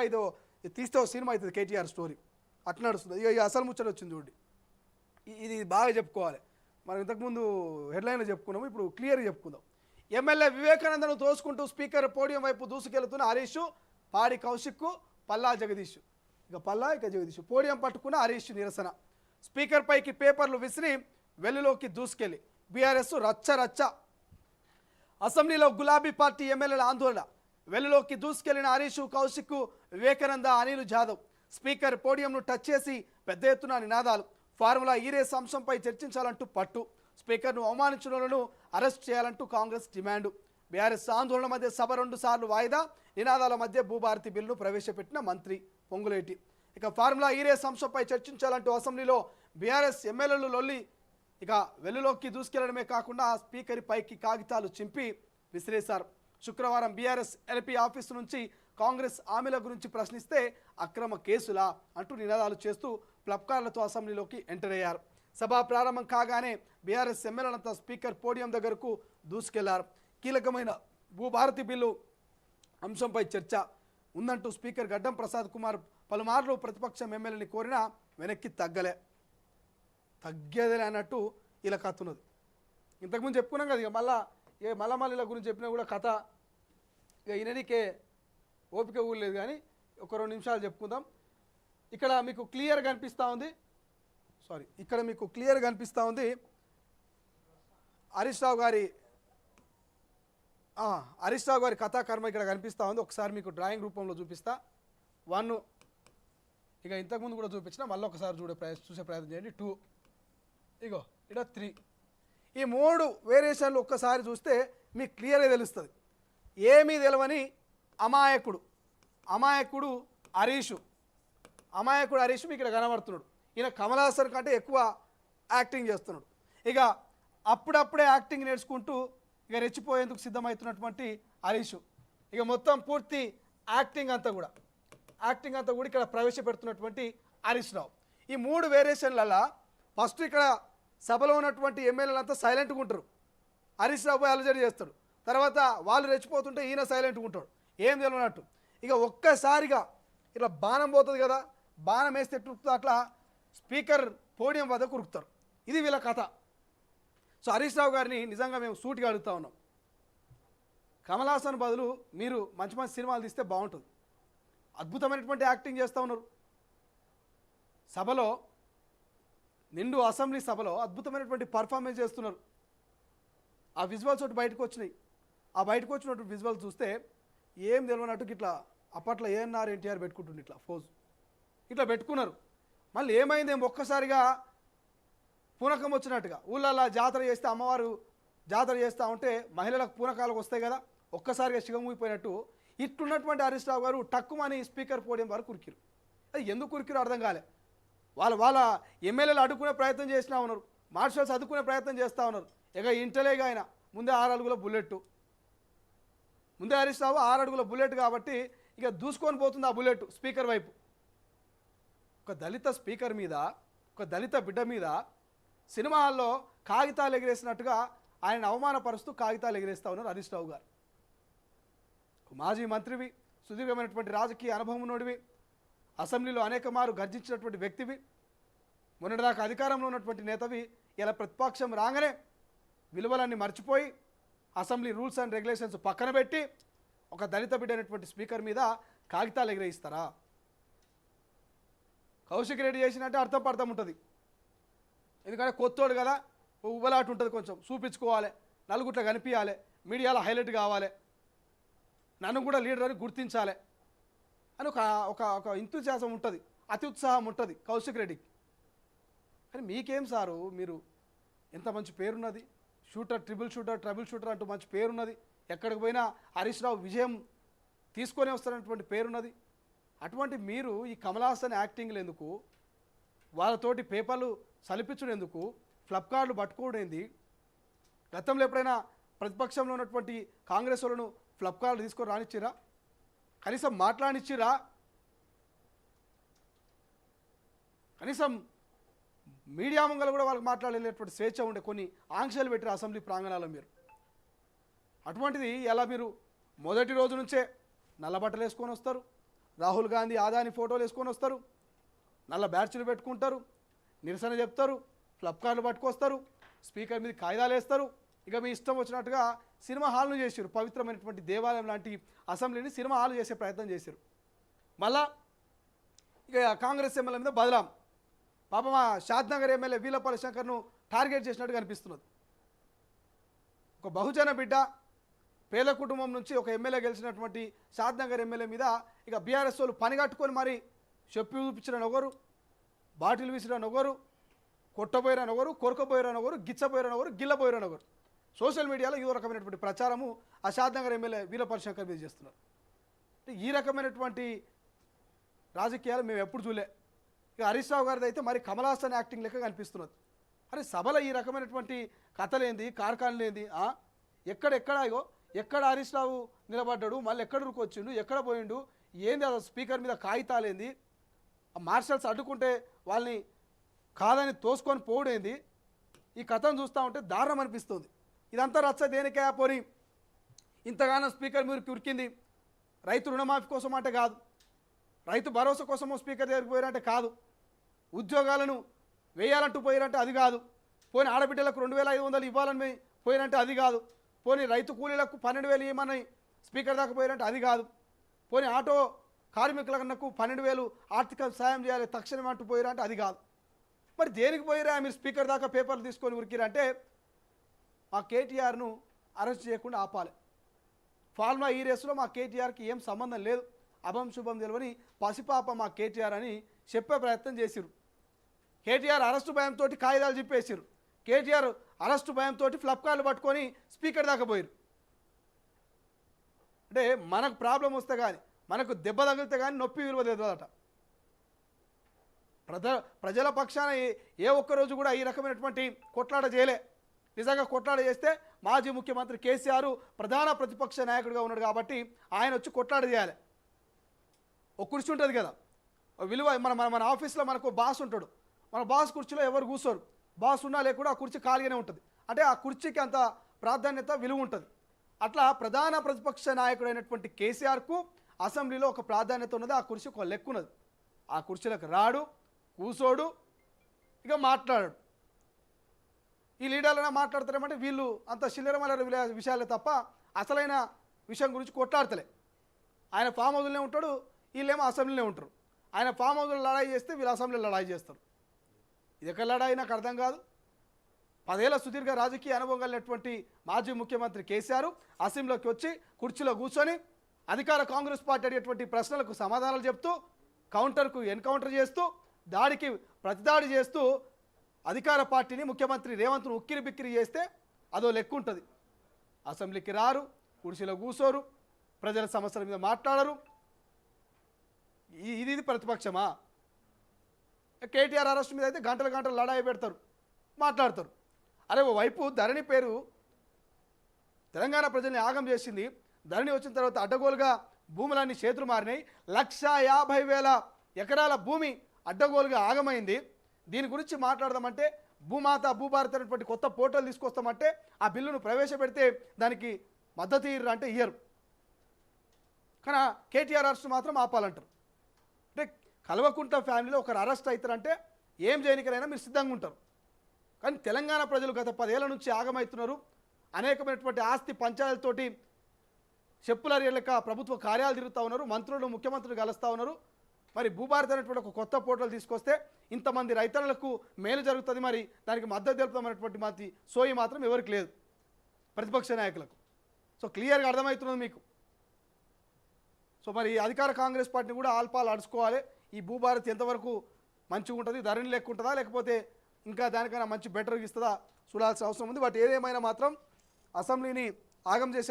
ఇదో తీస్తే సినిమా అవుతుంది కేటీఆర్ స్టోరీ అట్లా నడుస్తుంది. ఇక అసలు ముచ్చట వచ్చింది చూడండి. ఇది బాగా చెప్పుకోవాలి. మనం ఇంతకుముందు హెడ్లైన్లో చెప్పుకున్నాము, ఇప్పుడు క్లియర్గా చెప్పుకుందాం. ఎమ్మెల్యే వివేకానందను తోసుకుంటూ స్పీకర్ పోడియం వైపు దూసుకెళ్తున్న హరీష్, పాడి కౌశిక్, పల్లా జగదీష్. ఇక జగదీష్ పోడియం పట్టుకున్న హరీష్ నిరసన. స్పీకర్ పైకి పేపర్లు విసిరి వెల్లులోకి దూసుకెళ్లి బీఆర్ఎస్ రచ్చ. అసెంబ్లీలో గులాబీ పార్టీ ఎమ్మెల్యేల ఆందోళన. వెల్లులోకి దూసుకెళ్లిన హరీష్, కౌశిక్, వివేకానంద, అనిల్ జాదవ్. స్పీకర్ పోడియంను టచ్ చేసి పెద్ద ఎత్తున నినాదాలు. ఫార్ములా ఈ రేస్ అంశంపై చర్చించాలంటూ పట్టు. స్పీకర్ను అవమానించిన వాళ్లను అరెస్ట్ చేయాలంటూ కాంగ్రెస్ డిమాండ్. బీఆర్ఎస్ ఆందోళన మధ్య సభ 2 సార్లు వాయిదా. నినాదాల మధ్య భూభారతి బిల్లును ప్రవేశపెట్టిన మంత్రి పొంగులేటి. ఇక ఫార్ములా ఈ రేస్ అంశంపై చర్చించాలంటూ అసెంబ్లీలో బీఆర్ఎస్ ఎమ్మెల్యేలు లొల్లి. ఇక వెల్లులోకి దూసుకెళ్లడమే కాకుండా స్పీకర్ పైకి కాగితాలు చింపి విసిరేశారు. శుక్రవారం బీఆర్ఎస్ ఎల్పీ ఆఫీసు నుంచి కాంగ్రెస్ హామీల గురించి ప్రశ్నిస్తే అక్రమ కేసులా అంటూ నినాదాలు చేస్తూ ప్లబ్కార్లతో అసెంబ్లీలోకి ఎంటర్ అయ్యారు. సభ ప్రారంభం కాగానే బీఆర్ఎస్ ఎమ్మెల్యేలంతా స్పీకర్ పోడియం దగ్గరకు దూసుకెళ్లారు. కీలకమైన భూభారతి బిల్లు అంశంపై చర్చ ఉందంటూ స్పీకర్ గడ్డం ప్రసాద్ కుమార్ పలుమార్లు ప్రతిపక్షం ఎమ్మెల్యేని కోరినా వెనక్కి తగ్గేదేలే అన్నట్టు ఇలా కథ ఉన్నది. ఇంతకుముందు చెప్పుకున్నాం కదా. ఇక మళ్ళీ ఇలా గురించి చెప్పినా కూడా కథ ఇక ఈయనకే ఓపిక ఊరలేదు. కానీ ఒక 2 నిమిషాలు చెప్పుకుందాం. ఇక్కడ మీకు క్లియర్గా అనిపిస్తూ ఉంది హరీష్ రావు గారి కథాకర్మ ఇక్కడ కనిపిస్తూ ఉంది. ఒకసారి మీకు డ్రాయింగ్ రూపంలో చూపిస్తా. 1 ఇక ఇంతకుముందు కూడా చూపించిన, మళ్ళీ ఒకసారి చూసే ప్రయత్నం చేయండి. 2 ఇగో ఇక్కడ 3. ఈ 3 వేరియేషన్లు ఒక్కసారి చూస్తే మీకు క్లియర్గా తెలుస్తుంది. ఏమీ తెలవని అమాయకుడు హరీష్ మీకు ఇక్కడ కనబడుతున్నాడు. ఈయన కమల్ హాసన్ కంటే ఎక్కువ యాక్టింగ్ చేస్తున్నాడు. ఇక అప్పుడప్పుడే యాక్టింగ్ నేర్చుకుంటూ ఇక రెచ్చిపోయేందుకు సిద్ధమవుతున్నటువంటి హరీష్. ఇక మొత్తం పూర్తి యాక్టింగ్ అంతా కూడా ఇక్కడ ప్రవేశపెడుతున్నటువంటి హరీష్ రావు. ఈ 3 వేరియేషన్లలో ఫస్ట్ ఇక్కడ సభలో ఉన్నటువంటి ఎమ్మెల్యేలంతా సైలెంట్గా ఉంటారు. హరీష్ రావు అలజడి చేస్తాడు. తర్వాత వాళ్ళు రెచ్చిపోతుంటే ఈయన సైలెంట్గా ఉంటాడు, ఏం తెలియనట్టు. ఇక ఒక్కసారిగా ఇట్లా బాణం పోతుంది కదా, బాణం వేస్తే ఎట్టుకుతుంది, అట్లా స్పీకర్ పోడియం వద్ద కురుకుతారు. ఇది వీళ్ళ కథ. సో హరీష్ రావు గారిని నిజంగా మేము సూటిగా అడుగుతా ఉన్నాం. కమల్ హాసన్ బదులు మీరు మంచి సినిమాలు తీస్తే బాగుంటుంది. అద్భుతమైనటువంటి యాక్టింగ్ చేస్తూ ఉన్నారు. సభలో నిండు అసెంబ్లీ సభలో అద్భుతమైనటువంటి పర్ఫార్మెన్స్ చేస్తున్నారు. ఆ విజువల్స్ ఒకటి బయటకు వచ్చినాయి. ఆ బయటకు వచ్చినటువంటి విజువల్స్ చూస్తే ఏం తెలియనట్టు ఇట్లా అప్పట్లో ఏఎన్ఆర్ ఎన్టీఆర్ పెట్టుకుంటుండే ఇట్లా ఫోజ్ ఇట్లా పెట్టుకున్నారు. మళ్ళీ ఏమైందేమో ఒక్కసారిగా పూనకం వచ్చినట్టుగా ఊళ్ళల్లో జాతర చేస్తే అమ్మవారు జాతర చేస్తూ ఉంటే మహిళలకు పూనకాలకు వస్తాయి కదా, ఒక్కసారిగా శివమూగిపోయినట్టు ఇట్లున్నటువంటి హరీష్ రావు గారు టక్కుమని స్పీకర్ పోడియం వరకు కురికిరు. అది ఎందుకు కురికిరో అర్థం కాలే. వాళ్ళ ఎమ్మెల్యేలు అడ్డుకునే ప్రయత్నం చేస్తూ ఉన్నారు, మార్షల్స్ అడ్డుకునే ప్రయత్నం చేస్తూ ఉన్నారు. ఇక ఇంటలేగా ఆయన ముందే 6 అడుగుల బుల్లెట్, ముందే హరీష్ రావు 6 అడుగుల బుల్లెట్ కాబట్టి ఇక దూసుకొని పోతుంది ఆ బుల్లెట్ స్పీకర్ వైపు. ఒక దళిత స్పీకర్ మీద, ఒక దళిత బిడ్డ మీద సినిమా హాల్లో కాగితాలు ఎగిరేసినట్టుగా ఆయన అవమానపరుస్తూ కాగితాలు ఎగిరేస్తూ ఉన్నారు హరీష్ రావు గారు. మాజీ మంత్రివి, సుదీర్ఘమైనటువంటి రాజకీయ అనుభవం ఉన్నోడివి, అసెంబ్లీలో అనేక మారు గర్జించినటువంటి వ్యక్తివి, మొన్నటిదాకా అధికారంలో ఉన్నటువంటి నేతవి. ఇలా ప్రతిపక్షం రాగానే విలువలన్నీ మర్చిపోయి అసెంబ్లీ రూల్స్ అండ్ రెగ్యులేషన్స్ పక్కన పెట్టి ఒక దళిత బిడ్డ అనేటువంటి స్పీకర్ మీద కాగితాలు ఎగిరేయిస్తారా? కౌశిక్ రెడ్డి చేసినట్టే అర్థం ఉంటుంది. ఎందుకంటే కొత్తోడు కదా, ఉవ్వలాట ఉంటుంది, కొంచెం చూపించుకోవాలి, నలుగుట్ల కనిపించాలి, మీడియాలో హైలైట్ కావాలి, నన్ను కూడా లీడర్ అని గుర్తించాలి అని ఒక ఇంతుచాసం ఉంటుంది, అతి ఉత్సాహం ఉంటుంది కౌశిక్ రెడ్డికి. కానీ మీకేం సారు, మీరు ఎంత మంచి పేరున్నది, షూటర్, ట్రిబుల్ షూటర్ అంటూ మంచి పేరున్నది. ఎక్కడికి పోయినా హరీష్ రావు విజయం తీసుకొని వస్తున్నటువంటి పేరున్నది. అటువంటి మీరు ఈ కమల్ హాసన్ యాక్టింగ్లు ఎందుకు, వాళ్ళతోటి పేపర్లు సలిపించడం ఎందుకు, ఫ్లిప్కార్ట్లు పట్టుకోవడేంది? గతంలో ఎప్పుడైనా ప్రతిపక్షంలో ఉన్నటువంటి కాంగ్రెస్ వాళ్ళను ఫ్లిప్కార్ట్లు తీసుకొని రానిచ్చిరా? కనీసం మాట్లాడిచ్చిరా? కనీసం మీడియా ముంగల కూడా వాళ్ళకి మాట్లాడలేనటువంటి స్వేచ్ఛ ఉండే కొన్ని ఆంక్షలు పెట్టారు అసెంబ్లీ ప్రాంగణాల్లో మీరు. అటువంటిది ఎలా మీరు మొదటి రోజు నుంచే నల్లబట్టలు వేసుకొని వస్తారు, రాహుల్ గాంధీ ఆదాని ఫోటోలు వేసుకొని వస్తారు, నల్ల బ్యాడ్జీలు పెట్టుకుంటారు, నిరసన చెప్తారు, ఫ్లప్ కార్డులు పట్టుకొస్తారు, స్పీకర్ మీద కాయిదాలు వేస్తారు. ఇక మీ ఇష్టం వచ్చినట్టుగా సినిమా హాల్ను చేశారు. పవిత్రమైనటువంటి దేవాలయం లాంటి అసెంబ్లీని సినిమా హాల్ చేసే ప్రయత్నం చేశారు. మళ్ళా ఇక కాంగ్రెస్ ఎమ్మెల్యే మీద బదలాం. పాపం ఆ షాద్నగర్ ఎమ్మెల్యే వీలపల్లి శంకర్ను టార్గెట్ చేసినట్టు కనిపిస్తున్నది. ఒక బహుజన బిడ్డ, పేద కుటుంబం నుంచి ఒక ఎమ్మెల్యే గెలిచినటువంటి షాద్నగర్ ఎమ్మెల్యే మీద ఇక బీఆర్ఎస్ వాళ్ళు పని కట్టుకొని మరి చెప్పి చూపించిన ఒకరు, బాటిల్ విసిరిన ఒకరు, కొట్టబోయిన ఒకరు, కొరకపోయిన ఒకరు, గిచ్చబోయిన ఒకరు, గిల్లబోయిన ఒకరు. సోషల్ మీడియాలో ఈ రకమైనటువంటి ప్రచారము ఆ షాద్నగర్ ఎమ్మెల్యే వీలపల్లి శంకర్ మీద చేస్తున్నారు. ఈ రకమైనటువంటి రాజకీయాలు మేము ఎప్పుడు చూలే. ఇక హరీష్ రావు గారిది అయితే మరి కమల్ హాసన్ యాక్టింగ్ లెక్క కనిపిస్తున్నది. అరే సభలో ఈ రకమైనటువంటి కథలేంది, కార్ఖానలేంది, ఎక్కడ హరీష్ రావు నిలబడ్డాడు, మళ్ళీ ఎక్కడ వచ్చిండు, ఎక్కడ పోయిండు, ఏంది అది స్పీకర్ మీద కాగితాలేంది, ఆ మార్షల్స్ అడ్డుకుంటే వాళ్ళని కాదని తోసుకొని పోవడేంది, ఈ కథను చూస్తూ ఉంటే దారుణం అనిపిస్తుంది. ఇదంతా రచ్చ దేనికే పోని ఇంతగానో స్పీకర్ మీరు ఉరికింది. రైతు రుణమాఫీ కోసం అంటే కాదు, రైతు భరోసా కోసమో స్పీకర్ దగ్గరికి పోయారంటే కాదు, ఉద్యోగాలను వేయాలంటూ పోయారంటే అది కాదు, పోనీ ఆడబిడ్డలకు 2500 ఇవ్వాలని పోయినంటే అది కాదు, పోనీ రైతు కూలీలకు 12,000 ఇవ్వమని స్పీకర్ దాకా పోయారంటే అది కాదు, పోనీ ఆటో కార్మికులకు 12,000 ఆర్థిక సాయం చేయాలి తక్షణం అంటూ పోయారంటే అది కాదు. మరి దేనికి పోయిరా మీరు స్పీకర్ దాకా పేపర్లు తీసుకొని ఉరికిరంటే మా కేటీఆర్ను అరెస్ట్ చేయకుండా ఆపాలి. ఫార్ములా ఈ రేసులో మా కేటీఆర్కి ఏం సంబంధం లేదు, అభం శుభం తెలియని పసిపాప మా కేటీఆర్ అని చెప్పే ప్రయత్నం చేసిరు. కేటీఆర్ అరెస్టు భయంతో కాగితాలు చెప్పేసారు. కేటీఆర్ అరెస్టు భయంతో ఫ్లప్కార్లు పట్టుకొని స్పీకర్ దాకా పోయారు. అంటే మనకు ప్రాబ్లం వస్తే కానీ, మనకు దెబ్బ తగిలితే కానీ నొప్పి విలువ తెలియదట. ప్రజల పక్షాన ఏ ఒక్కరోజు కూడా ఈ రకమైనటువంటి కొట్లాట చేయలే. నిజంగా కొట్లాట చేస్తే మాజీ ముఖ్యమంత్రి కేసీఆర్ ప్రధాన ప్రతిపక్ష నాయకుడిగా ఉన్నాడు కాబట్టి ఆయన వచ్చి కొట్లాట చేయాలి. ఒక కుర్చీ ఉంటుంది కదా, విలువ మన ఆఫీస్లో మనకు బాస్ ఉంటాడు, మన బాస్ కుర్చీలో ఎవరు కూర్చోరు, బాస్ ఉన్నా లేకుండా ఆ కుర్చీ ఖాళీగానే ఉంటుంది. అంటే ఆ కుర్చీకి అంత ప్రాధాన్యత విలువ ఉంటుంది. అట్లా ప్రధాన ప్రతిపక్ష నాయకుడైనటువంటి కేసీఆర్కు అసెంబ్లీలో ఒక ప్రాధాన్యత ఉన్నది, ఆ కుర్చీ ఒక లెక్క ఉన్నది. ఆ కుర్చీలకు రాడు, కూసోడు, ఇక మాట్లాడాడు. ఈ లీడర్లైనా మాట్లాడతారేమంటే వీళ్ళు అంత చిల్లరమల్లర విషయాలే తప్ప అసలైన విషయం గురించి కొట్లాడతలే. ఆయన ఫామ్ హౌస్లోనే ఉంటాడు, వీళ్ళేమో అసెంబ్లీలో ఉంటారు. ఆయన ఫామ్ హౌస్లో లడాయి చేస్తే వీళ్ళు అసెంబ్లీలో లడాయి చేస్తారు. ఇది ఎక్కడ లడాయి నాకు అర్థం కాదు. 10 ఏళ్ల సుదీర్ఘ రాజకీయ అనుభవం కలిగినటువంటి మాజీ ముఖ్యమంత్రి కేసీఆర్ అసెంబ్లీలోకి వచ్చి కుర్చీలో కూర్చొని అధికార కాంగ్రెస్ పార్టీ అడిగేటువంటి ప్రశ్నలకు సమాధానాలు చెప్తూ, కౌంటర్కు ఎన్కౌంటర్ చేస్తూ, దాడికి ప్రతిదాడి చేస్తూ అధికార పార్టీని ముఖ్యమంత్రి రేవంత్ను ఉక్కిరి బిక్కిరి చేస్తే అదో లెక్క ఉంటుంది. అసెంబ్లీకి రారు, కుర్చీలో కూర్చోరు, ప్రజల సమస్యల మీద మాట్లాడరు. ఇది ప్రతిపక్షమా? కేటీఆర్ అరెస్ట్ మీద అయితే గంటలు లడాయి పెడతారు, మాట్లాడతారు. అరే ఓ వైపు ధరణి పేరు తెలంగాణ ప్రజల్ని ఆగం చేసింది. ధరణి వచ్చిన తర్వాత అడ్డగోలుగా భూములన్నీ చేతులు మారినాయి. 150,000 ఎకరాల భూమి అడ్డగోలుగా ఆగమైంది. దీని గురించి మాట్లాడదామంటే భూమాత భూభారత్ అనేటువంటి కొత్త పోర్టల్ తీసుకొస్తామంటే ఆ బిల్లును ప్రవేశపెడితే దానికి మద్దతు ఇయ్యరు అంటే ఇయ్యరు. కానీ కేటీఆర్ అరెస్ట్ మాత్రం ఆపాలంటారు. అంటే కల్వకుంట్ల ఫ్యామిలీలో ఒకరు అరెస్ట్ అవుతారంటే ఏం చేయనికైనా మీరు సిద్ధంగా ఉంటారు. కానీ తెలంగాణ ప్రజలు గత 10 ఏళ్ల నుంచి ఆగమవుతున్నారు. అనేకమైనటువంటి ఆస్తి పంచాయతీలతోటి చెప్పుల రేళ్ళక ప్రభుత్వ కార్యాలు తిరుగుతూ ఉన్నారు, మంత్రులు ముఖ్యమంత్రులు కలుస్తూ ఉన్నారు. మరి భూభారత్ అనేటువంటి ఒక కొత్త పోర్టల్ తీసుకొస్తే ఇంతమంది రైతన్నలకు మేలు జరుగుతుంది. మరి దానికి మద్దతు తెలుపుతామనేటువంటి మాది సోయి మాత్రం ఎవరికి లేదు ప్రతిపక్ష నాయకులకు. సో క్లియర్గా అర్థమవుతున్నది మీకు. సో మరి అధికార కాంగ్రెస్ పార్టీని కూడా ఆల్పాలు అడుచుకోవాలి. ఈ భూభారత్ ఎంతవరకు మంచిగా ఉంటుంది, ధరణి లెక్క ఉంటుందా, లేకపోతే ఇంకా దానికైనా మంచి బెటర్గా ఇస్తుందా చూడాల్సిన అవసరం ఉంది. బట్ ఏదేమైనా మాత్రం అసెంబ్లీని ఆగం చేసే